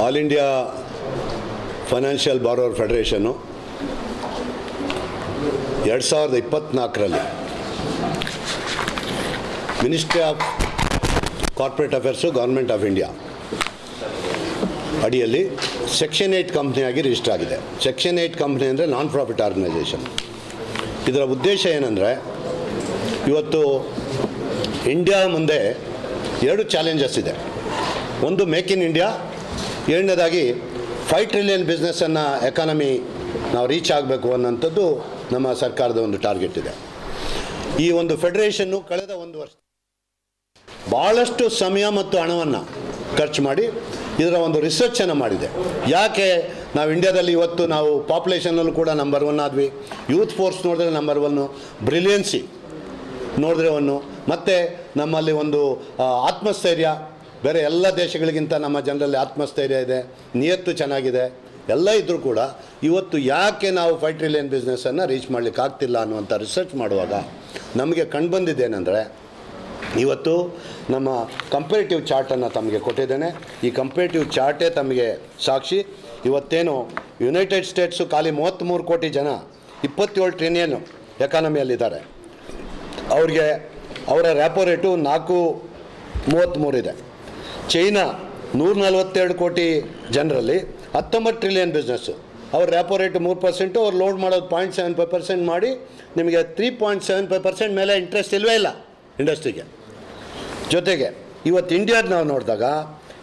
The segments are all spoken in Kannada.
ಆಲ್ ಇಂಡಿಯಾ ಫೈನಾನ್ಷಿಯಲ್ ಬಾರೋವರ್ ಫೆಡರೇಷನ್ನು 2024ರಲ್ಲಿ ministry of corporate affairs government of India ಅಡಿಯಲ್ಲಿ ಸೆಕ್ಷನ್ 8 ಕಂಪ್ನಿಯಾಗಿ ರಿಜಿಸ್ಟರ್ ಆಗಿದೆ. ಸೆಕ್ಷನ್ 8 ಕಂಪ್ನಿ ಅಂದರೆ ನಾನ್ ಪ್ರಾಫಿಟ್ ಆರ್ಗನೈಸೇಷನ್. ಇದರ ಉದ್ದೇಶ ಏನಂದರೆ, ಇವತ್ತು ಇಂಡಿಯಾ ಮುಂದೆ 2 ಚಾಲೆಂಜಸ್ ಇದೆ. ಒಂದು ಮೇಕ್ ಇನ್ ಇಂಡಿಯಾ, ಎರಡನೇದಾಗಿ 5 ಟ್ರಿಲಿಯನ್ ಬಿಸ್ನೆಸ್ಸನ್ನು ಎಕಾನಮಿ ನಾವು ರೀಚ್ ಆಗಬೇಕು ಅನ್ನೋಂಥದ್ದು ನಮ್ಮ ಸರ್ಕಾರದ ಒಂದು ಟಾರ್ಗೆಟ್ ಇದೆ. ಈ ಒಂದು ಫೆಡರೇಷನ್ನು ಕಳೆದ 1 ವರ್ಷ ಭಾಳಷ್ಟು ಸಮಯ ಮತ್ತು ಹಣವನ್ನು ಖರ್ಚು ಮಾಡಿ ಇದರ ಒಂದು ರಿಸರ್ಚನ್ನು ಮಾಡಿದೆ. ಯಾಕೆ ನಾವು ಇಂಡಿಯಾದಲ್ಲಿ ಇವತ್ತು ನಾವು ಪಾಪ್ಯುಲೇಷನಲ್ಲೂ ಕೂಡ ನಂಬರ್ 1 ಆದ್ವಿ, ಯೂತ್ ಫೋರ್ಸ್ ನೋಡಿದ್ರೆ ನಂಬರ್ 1, ಬ್ರಿಲಿಯನ್ಸಿ ನೋಡಿದ್ರೆ 1, ಮತ್ತು ನಮ್ಮಲ್ಲಿ ಒಂದು ಆತ್ಮಸ್ಥೈರ್ಯ ಬೇರೆ ಎಲ್ಲ ದೇಶಗಳಿಗಿಂತ ನಮ್ಮ ಜನರಲ್ಲಿ ಆತ್ಮಸ್ಥೈರ್ಯ ಇದೆ, ನಿಯತ್ತು ಚೆನ್ನಾಗಿದೆ. ಎಲ್ಲ ಇದ್ದರೂ ಕೂಡ ಇವತ್ತು ಯಾಕೆ ನಾವು 5 ಟ್ರಿಲಿಯನ್ ಬಿಸ್ನೆಸ್ಸನ್ನು ರೀಚ್ ಮಾಡಲಿಕ್ಕೆ ಆಗ್ತಿಲ್ಲ ಅನ್ನುವಂಥ ರಿಸರ್ಚ್ ಮಾಡುವಾಗ ನಮಗೆ ಕಂಡುಬಂದಿದ್ದೇನೆಂದರೆ, ಇವತ್ತು ನಮ್ಮ ಕಂಪೇರಿಟಿವ್ ಚಾರ್ಟನ್ನು ತಮಗೆ ಕೊಟ್ಟಿದ್ದೇನೆ. ಈ ಕಂಪೇರಿಟಿವ್ ಚಾರ್ಟೇ ತಮಗೆ ಸಾಕ್ಷಿ. ಇವತ್ತೇನು ಯುನೈಟೆಡ್ ಸ್ಟೇಟ್ಸು ಖಾಲಿ 33 ಕೋಟಿ ಜನ 27 ಟ್ರಿಲಿಯನ್ ಎಕಾನಮಿಯಲ್ಲಿದ್ದಾರೆ. ಅವ್ರಿಗೆ ಅವರ ರ್ಯಾಪೋ ರೇಟು 4.33 ಇದೆ. ಚೈನಾ 142 ಕೋಟಿ ಜನರಲ್ಲಿ 19 ಟ್ರಿಲಿಯನ್ ಬಿಸ್ನೆಸ್ಸು, ಅವ್ರ ರ್ಯಾಪೋ ರೇಟು 3%, ಅವ್ರು ಲೋಡ್ ಮಾಡೋದು 0.75% ಮಾಡಿ ನಿಮಗೆ 3.75% ಮೇಲೆ ಇಂಟ್ರೆಸ್ಟ್ ಇಲ್ಲವೇ ಇಲ್ಲ ಇಂಡಸ್ಟ್ರಿಗೆ. ಜೊತೆಗೆ ಇವತ್ತು ಇಂಡಿಯಾದ ನಾವು ನೋಡಿದಾಗ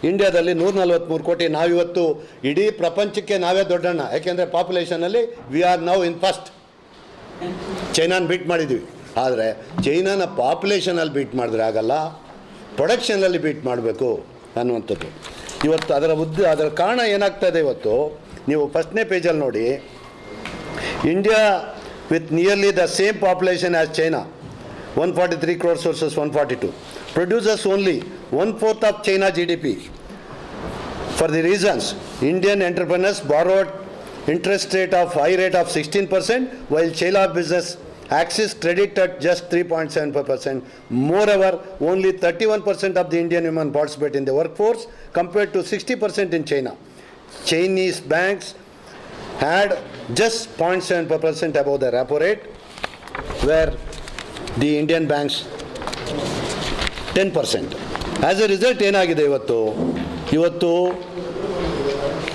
ಇಂಡಿಯಾದಲ್ಲಿ 143 ಕೋಟಿ, ನಾವಿವತ್ತು ಇಡೀ ಪ್ರಪಂಚಕ್ಕೆ ನಾವೇ ದೊಡ್ಡಣ್ಣ. ಯಾಕೆಂದರೆ ಪಾಪ್ಯುಲೇಷನಲ್ಲಿ we are now in first. ಚೈನಾನ ಬೀಟ್ ಮಾಡಿದ್ದೀವಿ. ಆದರೆ ಚೈನಾನ ಪಾಪ್ಯುಲೇಷನಲ್ಲಿ ಬೀಟ್ ಮಾಡಿದ್ರೆ ಆಗಲ್ಲ, ಪ್ರೊಡಕ್ಷನಲ್ಲಿ ಬೀಟ್ ಮಾಡಬೇಕು ಅನ್ನುವಂಥದ್ದು. ಇವತ್ತು ಅದರ ಕಾರಣ ಏನಾಗ್ತಾಯಿದೆ, ಇವತ್ತು ನೀವು ಫಸ್ಟ್ನೇ ಪೇಜಲ್ಲಿ ನೋಡಿ, India with nearly the same population as China 143 crores versus 142 produces only 1/4 of China GDP. For the reasons, Indian entrepreneurs borrowed interest rate of high rate of 16%, while China business access credit at just 3.75%. Moreover, only 31% of the Indian women participate in the workforce compared to 60% in China. Chinese banks had just 0.75% above the repo rate, where the Indian banks 10%. As a result ಏನಾಗಿದೆ, ಇವತ್ತು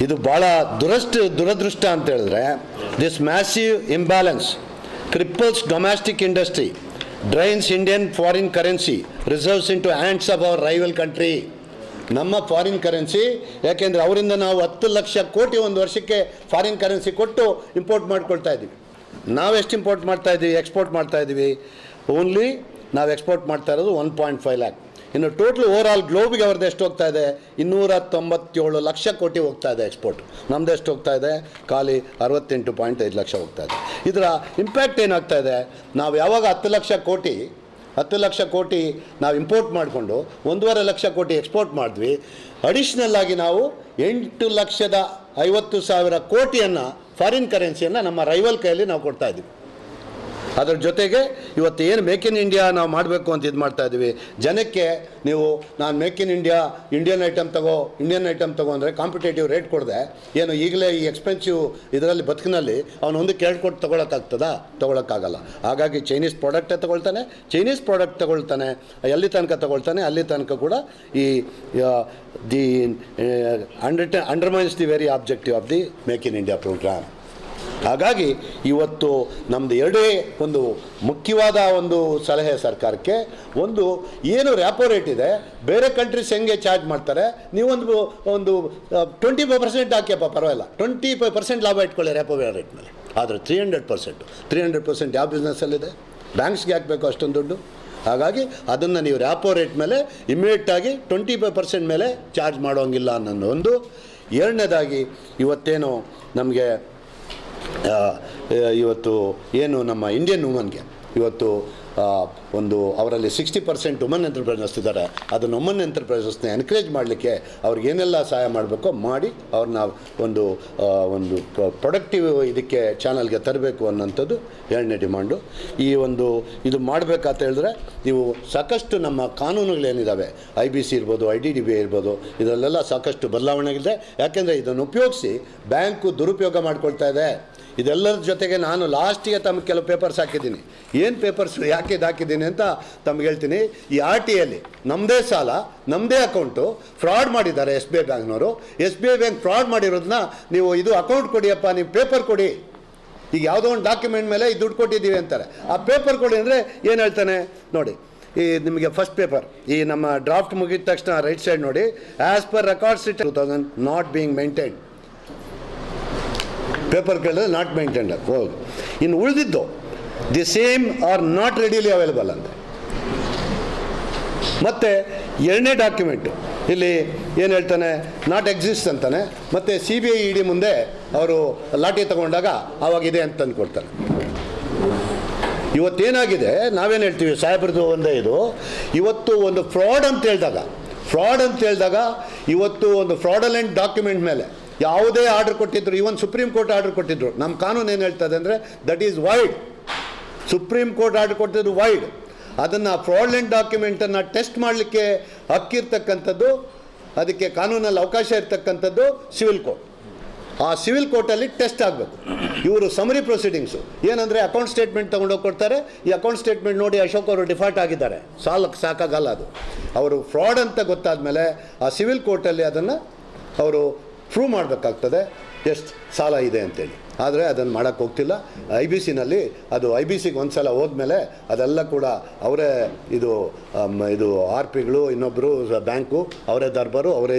ಇದು ಭಾಳ ದುರದೃಷ್ಟ ಅಂತ ಹೇಳಿದ್ರೆ, this massive imbalance cripples domestic industry, drains Indian foreign currency reserves into hands of our rival country. ನಮ್ಮ ಫಾರಿನ್ ಕರೆನ್ಸಿ, ಯಾಕೆಂದರೆ ಅವರಿಂದ ನಾವು 10 ಲಕ್ಷ ಕೋಟಿ ಒಂದು ವರ್ಷಕ್ಕೆ ಫಾರಿನ್ ಕರೆನ್ಸಿ ಕೊಟ್ಟು ಇಂಪೋರ್ಟ್ ಮಾಡ್ಕೊಳ್ತಾ ಇದ್ದೀವಿ. ನಾವೆಷ್ಟು ಇಂಪೋರ್ಟ್ ಮಾಡ್ತಾಯಿದ್ದೀವಿ, ಎಕ್ಸ್ಪೋರ್ಟ್ ಮಾಡ್ತಾಯಿದ್ದೀವಿ? ಓನ್ಲಿ ನಾವು ಎಕ್ಸ್ಪೋರ್ಟ್ ಮಾಡ್ತಾ ಇರೋದು 1.5 lakh. ಇನ್ನು ಟೋಟಲ್ ಓವರ್ ಆಲ್ ಗ್ಲೋಬಿಗೆ ಅವ್ರದ್ದು ಎಷ್ಟು ಹೋಗ್ತಾ ಇದೆ? 297 ಲಕ್ಷ ಕೋಟಿ ಹೋಗ್ತಾ ಇದೆ ಎಕ್ಸ್ಪೋರ್ಟ್. ನಮ್ಮದು ಎಷ್ಟು ಹೋಗ್ತಾ ಇದೆ? ಖಾಲಿ 68.5 ಲಕ್ಷ ಹೋಗ್ತಾ ಇದೆ. ಇದರ ಇಂಪ್ಯಾಕ್ಟ್ ಏನಾಗ್ತಾ ಇದೆ? ನಾವು ಯಾವಾಗ 10 ಲಕ್ಷ ಕೋಟಿ ನಾವು ಇಂಪೋರ್ಟ್ ಮಾಡಿಕೊಂಡು 1.5 ಲಕ್ಷ ಕೋಟಿ ಎಕ್ಸ್ಪೋರ್ಟ್ ಮಾಡಿದ್ವಿ, ಅಡಿಷ್ನಲ್ ಆಗಿ ನಾವು 8,50,000 ಕೋಟಿಯನ್ನು ಫಾರಿನ್ ಕರೆನ್ಸಿಯನ್ನು ನಮ್ಮ ರೈವಲ್ ಕೈಯಲ್ಲಿ ನಾವು ಕೊಡ್ತಾ ಇದ್ದೀವಿ. ಅದರ ಜೊತೆಗೆ ಇವತ್ತು ಏನು ಮೇಕ್ ಇನ್ ಇಂಡಿಯಾ ನಾವು ಮಾಡಬೇಕು ಅಂತ ಇದು ಮಾಡ್ತಾ ಇದ್ದೀವಿ. ಜನಕ್ಕೆ ನೀವು ನಾನು make in India, Indian item ತಗೋ ಅಂದರೆ ಕಾಂಪಿಟೇಟಿವ್ ರೇಟ್ ಕೊಡದೆ, ಏನು ಈಗಲೇ ಈ ಎಕ್ಸ್ಪೆನ್ಸಿವ್ ಇದರಲ್ಲಿ ಬದುಕಿನಲ್ಲಿ ಅವನು ಒಂದು ಕೇಳ್ಕೊಟ್ಟು ತೊಗೊಳಕ್ಕಾಗಲ್ಲ. ಹಾಗಾಗಿ ಚೈನೀಸ್ ಪ್ರಾಡಕ್ಟೇ ತಗೊಳ್ತಾನೆ. ಎಲ್ಲಿ ತನಕ ತಗೊಳ್ತಾನೆ ಅಲ್ಲಿ ತನಕ ಕೂಡ ಈ the undermines the very objective of the make in India programme. ಹಾಗಾಗಿ ಇವತ್ತು ನಮ್ಮದು ಎರಡೇ ಒಂದು ಮುಖ್ಯವಾದ ಒಂದು ಸಲಹೆ ಸರ್ಕಾರಕ್ಕೆ. ಒಂದು, ಏನು ರ್ಯಾಪೋ ರೇಟ್ ಇದೆ, ಬೇರೆ ಕಂಟ್ರೀಸ್ ಹೆಂಗೆ ಚಾರ್ಜ್ ಮಾಡ್ತಾರೆ, ನೀವೊಂದು 25% ಹಾಕಿಯಪ್ಪ, ಪರವಾಗಿಲ್ಲ, 25% ಲಾಭ ಇಟ್ಕೊಳ್ಳಿ ರ್ಯಾಪೋ ರೇಟ್ ಮೇಲೆ. ಆದರೆ 300% ಯಾವ ಬಿಸ್ನೆಸ್ಸಲ್ಲಿದೆ? ಬ್ಯಾಂಕ್ಸ್ಗೆ ಹಾಕಬೇಕು ಅಷ್ಟೊಂದು ದುಡ್ಡು. ಹಾಗಾಗಿ ಅದನ್ನು ನೀವು ರ್ಯಾಪೋ ರೇಟ್ ಮೇಲೆ ಇಮಿಡಿಯೇಟಾಗಿ 25% ಮೇಲೆ ಚಾರ್ಜ್ ಮಾಡೋಂಗಿಲ್ಲ ಅನ್ನೋ ಒಂದು. ಎರಡನೇದಾಗಿ ಇವತ್ತೇನು ನಮಗೆ ಇವತ್ತು ಏನು ನಮ್ಮ ಇಂಡಿಯನ್ ವುಮನ್ಗೆ ಇವತ್ತು ಒಂದು ಅವರಲ್ಲಿ 60% ವುಮನ್ ಎಂಟರ್ಪ್ರೈನರ್ಸ್ ಇದ್ದಾರೆ. ಅದನ್ನು ವುಮನ್ ಎಂಟರ್ಪ್ರೈಸಸ್ನ ಎನ್ಕರೇಜ್ ಮಾಡಲಿಕ್ಕೆ ಅವ್ರಿಗೆ ಏನೆಲ್ಲ ಸಹಾಯ ಮಾಡಬೇಕೋ ಮಾಡಿ ಅವ್ರನ್ನ ಒಂದು ಪ್ರೊಡಕ್ಟಿವ್ ಇದಕ್ಕೆ ಚಾನಲ್ಗೆ ತರಬೇಕು ಅನ್ನೋಂಥದ್ದು 2ನೇ ಡಿಮಾಂಡು. ಇದು ಮಾಡಬೇಕಂತ ಹೇಳಿದ್ರೆ ನೀವು ಸಾಕಷ್ಟು ನಮ್ಮ ಕಾನೂನುಗಳೇನಿದ್ದಾವೆ, IBC ಇರ್ಬೋದು, IDDBI ಇರ್ಬೋದು, ಇದರಲ್ಲೆಲ್ಲ ಸಾಕಷ್ಟು ಬದಲಾವಣೆಗಳಿದೆ. ಯಾಕೆಂದರೆ ಇದನ್ನು ಉಪಯೋಗಿಸಿ ಬ್ಯಾಂಕು ದುರುಪಯೋಗ ಮಾಡ್ಕೊಳ್ತಾ ಇದೆ. ಇದೆಲ್ಲರ ಜೊತೆಗೆ ನಾನು ಲಾಸ್ಟಿಗೆ ತಮಗೆ ಕೆಲವು ಪೇಪರ್ಸ್ ಹಾಕಿದ್ದೀನಿ. ಏನು ಪೇಪರ್ಸ್ ಯಾಕೆ ಇದು ಹಾಕಿದ್ದೀನಿ ಅಂತ ತಮ್ಗೆ ಹೇಳ್ತೀನಿ. ಈ RTಯಲ್ಲಿ ನಮ್ಮದೇ ಸಾಲ, ನಮ್ಮದೇ ಅಕೌಂಟು ಫ್ರಾಡ್ ಮಾಡಿದ್ದಾರೆ SBI ಬ್ಯಾಂಕ್ನವರು. SBI ಬ್ಯಾಂಕ್ ಫ್ರಾಡ್ ಮಾಡಿರೋದನ್ನ ನೀವು ಇದು ಅಕೌಂಟ್ ಕೊಡಿಯಪ್ಪ, ನೀವು ಪೇಪರ್ ಕೊಡಿ, ಈಗ ಯಾವುದೋ ಒಂದು ಡಾಕ್ಯುಮೆಂಟ್ ಮೇಲೆ ಈ ದುಡ್ಡು ಕೊಟ್ಟಿದ್ದೀವಿ ಅಂತಾರೆ. ಆ ಪೇಪರ್ ಕೊಡಿ ಅಂದರೆ ಏನು ಹೇಳ್ತಾನೆ ನೋಡಿ, ಈ ನಿಮಗೆ ಫಸ್ಟ್ ಪೇಪರ್ ಈ ನಮ್ಮ ಡ್ರಾಫ್ಟ್ ಮುಗಿದ ತಕ್ಷಣ ರೈಟ್ ಸೈಡ್ ನೋಡಿ, as per records 2000 not being maintained. Paper ಕೇಳಿದ್ರೆ ನಾಟ್ ಮೇಂಟೈನ್ಡ್ ಹೋಗಿ. ಇನ್ನು ಉಳಿದಿದ್ದು the same are not readily available ಅಂತ. ಮತ್ತು 2ನೇ ಡಾಕ್ಯುಮೆಂಟು ಇಲ್ಲಿ ಏನು ಹೇಳ್ತಾನೆ, ನಾಟ್ ಎಕ್ಸಿಸ್ಟ್ ಅಂತಾನೆ. ಮತ್ತು CBI ED ಮುಂದೆ ಅವರು ಲಾಠಿ ತಗೊಂಡಾಗ ಆವಾಗಿದೆ ಅಂತ ತಂದು ಕೊಡ್ತಾರೆ. ಇವತ್ತೇನಾಗಿದೆ, ನಾವೇನು ಹೇಳ್ತೀವಿ ಸಾಹೇಬ್ರದ್ದು ಒಂದೇ ಇದು. ಇವತ್ತು ಒಂದು ಫ್ರಾಡ್ ಅಂತ ಹೇಳಿದಾಗ ಇವತ್ತು ಒಂದು ಫ್ರಾಡಲೆಂಟ್ ಡಾಕ್ಯುಮೆಂಟ್ ಮೇಲೆ ಯಾವುದೇ ಆರ್ಡರ್ ಕೊಟ್ಟಿದ್ರು, ಈವನ್ ಸುಪ್ರೀಂ ಕೋರ್ಟ್ ಆರ್ಡರ್ ಕೊಟ್ಟಿದ್ರು. ನಮ್ಮ ಕಾನೂನು ಏನು ಹೇಳ್ತದೆ ಅಂದರೆ that is wide. Supreme court order ಕೊಟ್ಟಿದ್ದು ವೈಡ್. ಅದನ್ನು ಫ್ರಾಡ್ಲೆಂಟ್ ಡಾಕ್ಯುಮೆಂಟನ್ನು ಟೆಸ್ಟ್ ಮಾಡಲಿಕ್ಕೆ ಹಕ್ಕಿರ್ತಕ್ಕಂಥದ್ದು, ಅದಕ್ಕೆ ಕಾನೂನಲ್ಲಿ ಅವಕಾಶ ಇರ್ತಕ್ಕಂಥದ್ದು ಸಿವಿಲ್ ಕೋರ್ಟ್. ಆ ಸಿವಿಲ್ ಕೋರ್ಟಲ್ಲಿ ಟೆಸ್ಟ್ ಆಗಬೇಕು. ಇವರು ಸಮರಿ ಪ್ರೊಸೀಡಿಂಗ್ಸು ಏನಂದರೆ ಅಕೌಂಟ್ ಸ್ಟೇಟ್ಮೆಂಟ್ ತೊಗೊಂಡೋಗಿ ಕೊಡ್ತಾರೆ. ಈ ಅಕೌಂಟ್ ಸ್ಟೇಟ್ಮೆಂಟ್ ನೋಡಿ ಅಶೋಕ್ ಅವರು ಡಿಫಾಲ್ಟ್ ಆಗಿದ್ದಾರೆ, ಸಾಕಾಗಲ್ಲ. ಅದು ಅವರು ಫ್ರಾಡ್ ಅಂತ ಗೊತ್ತಾದ ಮೇಲೆ ಆ ಸಿವಿಲ್ ಕೋರ್ಟಲ್ಲಿ ಅದನ್ನು ಅವರು ಪ್ರೂವ್ ಮಾಡಬೇಕಾಗ್ತದೆ ಎಷ್ಟು ಸಾಲ ಇದೆ ಅಂತೇಳಿ. ಆದರೆ ಅದನ್ನು ಮಾಡೋಕ್ಕೆ ಹೋಗ್ತಿಲ್ಲ. IBCನಲ್ಲಿ ಅದು IBCಗೆ ಒಂದು ಸಲ ಹೋದ್ಮೇಲೆ ಅದೆಲ್ಲ ಕೂಡ ಅವರೇ ಇದು RPಗಳು, ಇನ್ನೊಬ್ಬರು ಬ್ಯಾಂಕು, ಅವರೇ ದರ್ಬಾರು, ಅವರೇ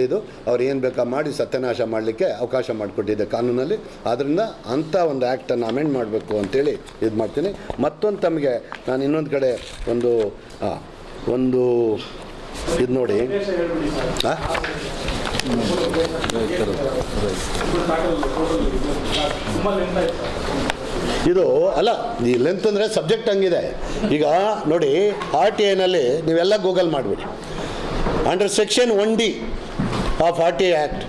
ಅವ್ರು ಏನು ಬೇಕಾ ಮಾಡಿ ಸತ್ಯನಾಶ ಮಾಡಲಿಕ್ಕೆ ಅವಕಾಶ ಮಾಡಿಕೊಟ್ಟಿದೆ ಕಾನೂನಲ್ಲಿ. ಆದ್ದರಿಂದ ಅಂಥ ಒಂದು ಆ್ಯಕ್ಟನ್ನು ಅಮೆಂಡ್ ಮಾಡಬೇಕು ಅಂತೇಳಿ ಇದು ಮಾಡ್ತೀನಿ. ಮತ್ತೊಂದು ತಮಗೆ ನಾನು ಇನ್ನೊಂದು ಕಡೆ ಒಂದು ಇದು ನೋಡಿ, ಇದು ಅಲ್ಲ, ಈ ಲೆಂತ್ ಅಂದರೆ ಸಬ್ಜೆಕ್ಟ್ ಹಂಗಿದೆ. ಈಗ ನೋಡಿ RTIನಲ್ಲಿ ನೀವೆಲ್ಲ ಗೂಗಲ್ ಮಾಡಿಬಿಡಿ. Under section 1D of RTI act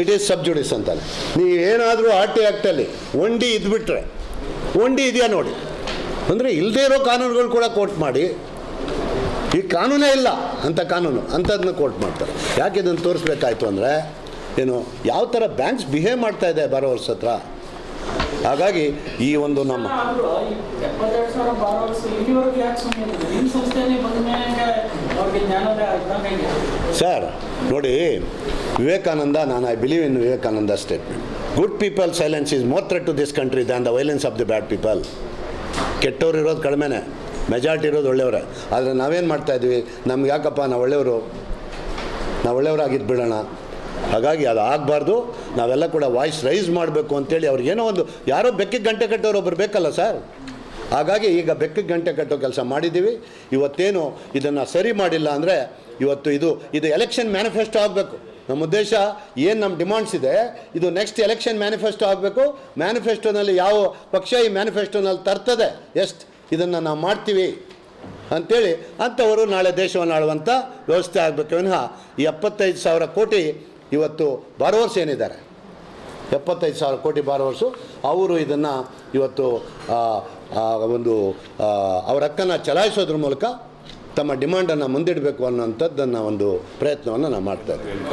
it is sub judice ಅಂತಾನೆ. ನೀವೇನಾದರೂ RTI ಆ್ಯಕ್ಟಲ್ಲಿ 1D ಇದ್ಬಿಟ್ರೆ 1D ಇದೆಯಾ ನೋಡಿ, ಅಂದರೆ ಇಲ್ಲದೇ ಇರೋ ಕಾನೂನುಗಳು ಕೂಡ ಕೋರ್ಟ್ ಮಾಡಿ, ಈ ಕಾನೂನೇ ಇಲ್ಲ ಅಂತ ಕಾನೂನು ಅಂಥದ್ದನ್ನ ಕೋರ್ಟ್ ಮಾಡ್ತಾರೆ. ಯಾಕೆ ಇದನ್ನು ತೋರಿಸ್ಬೇಕಾಯ್ತು ಅಂದರೆ ಏನು ಯಾವ ಥರ ಬ್ಯಾಂಕ್ಸ್ ಬಿಹೇವ್ ಮಾಡ್ತಾ ಇದೆ ಬಾರೋವರ್ಸ್ ಹತ್ರ. ಹಾಗಾಗಿ ಈ ಒಂದು ನಮ್ಮ ಸರ್ ನೋಡಿ, Vivekananda, I believe in Vivekananda statement, good people silence is more threat to this country than the violence of the bad people. ಕೆಟ್ಟವ್ರು ಇರೋದು ಕಡಿಮೆನೇ, ಮೆಜಾರಿಟಿ ಇರೋದು ಒಳ್ಳೆಯವರೇ. ಆದರೆ ನಾವೇನು ಮಾಡ್ತಾಯಿದ್ವಿ, ನಮ್ಗೆ ಯಾಕಪ್ಪ ನಾವು ಒಳ್ಳೆಯವರಾಗಿದ್ದು ಬಿಡೋಣ. ಹಾಗಾಗಿ ಅದು ಆಗಬಾರ್ದು. ನಾವೆಲ್ಲ ಕೂಡ ವಾಯ್ಸ್ ರೈಸ್ ಮಾಡಬೇಕು ಅಂತೇಳಿ ಅವ್ರಿಗೇನೋ ಒಂದು ಯಾರೋ ಬೆಕ್ಕಿಗೆ ಗಂಟೆ ಕಟ್ಟೋರು ಒಬ್ಬರು ಬೇಕಲ್ಲ ಸರ್. ಹಾಗಾಗಿ ಈಗ ಬೆಕ್ಕಿಗೆ ಗಂಟೆ ಕಟ್ಟೋ ಕೆಲಸ ಮಾಡಿದ್ದೀವಿ. ಇವತ್ತೇನು ಇದನ್ನು ಸರಿ ಮಾಡಿಲ್ಲ ಅಂದರೆ ಇವತ್ತು ಇದು ಎಲೆಕ್ಷನ್ ಮ್ಯಾನಿಫೆಸ್ಟೋ ಆಗಬೇಕು. ನಮ್ಮ ಉದ್ದೇಶ ಏನು ನಮ್ಮ ಡಿಮಾಂಡ್ಸ್ ಇದೆ, ಇದು ನೆಕ್ಸ್ಟ್ ಎಲೆಕ್ಷನ್ ಮ್ಯಾನಿಫೆಸ್ಟೋ ಆಗಬೇಕು. ಮ್ಯಾನಿಫೆಸ್ಟೋನಲ್ಲಿ ಯಾವ ಪಕ್ಷ ಈ ಮ್ಯಾನಿಫೆಸ್ಟೋನಲ್ಲಿ ತರ್ತದೆ, ಎಷ್ಟು ಇದನ್ನು ನಾವು ಮಾಡ್ತೀವಿ ಅಂಥೇಳಿ ಅಂಥವರು ನಾಳೆ ದೇಶವನ್ನು ಆಳುವಂಥ ವ್ಯವಸ್ಥೆ ಆಗಬೇಕು ವಿನಃ ಈ 75,000 ಕೋಟಿ ಇವತ್ತು ಬಾರೋವರ್ಸ್ ಏನಿದ್ದಾರೆ, 75,000 ಕೋಟಿ ಬಾರೋವರ್ಸು, ಅವರು ಇದನ್ನು ಇವತ್ತು ಅವರ ಹಕ್ಕನ್ನು ಚಲಾಯಿಸೋದ್ರ ಮೂಲಕ ತಮ್ಮ ಡಿಮಾಂಡನ್ನು ಮುಂದಿಡಬೇಕು ಅನ್ನೋಂಥದ್ದನ್ನು ಒಂದು ಪ್ರಯತ್ನವನ್ನು ನಾವು ಮಾಡ್ತಾ ಇದ್ದೀವಿ.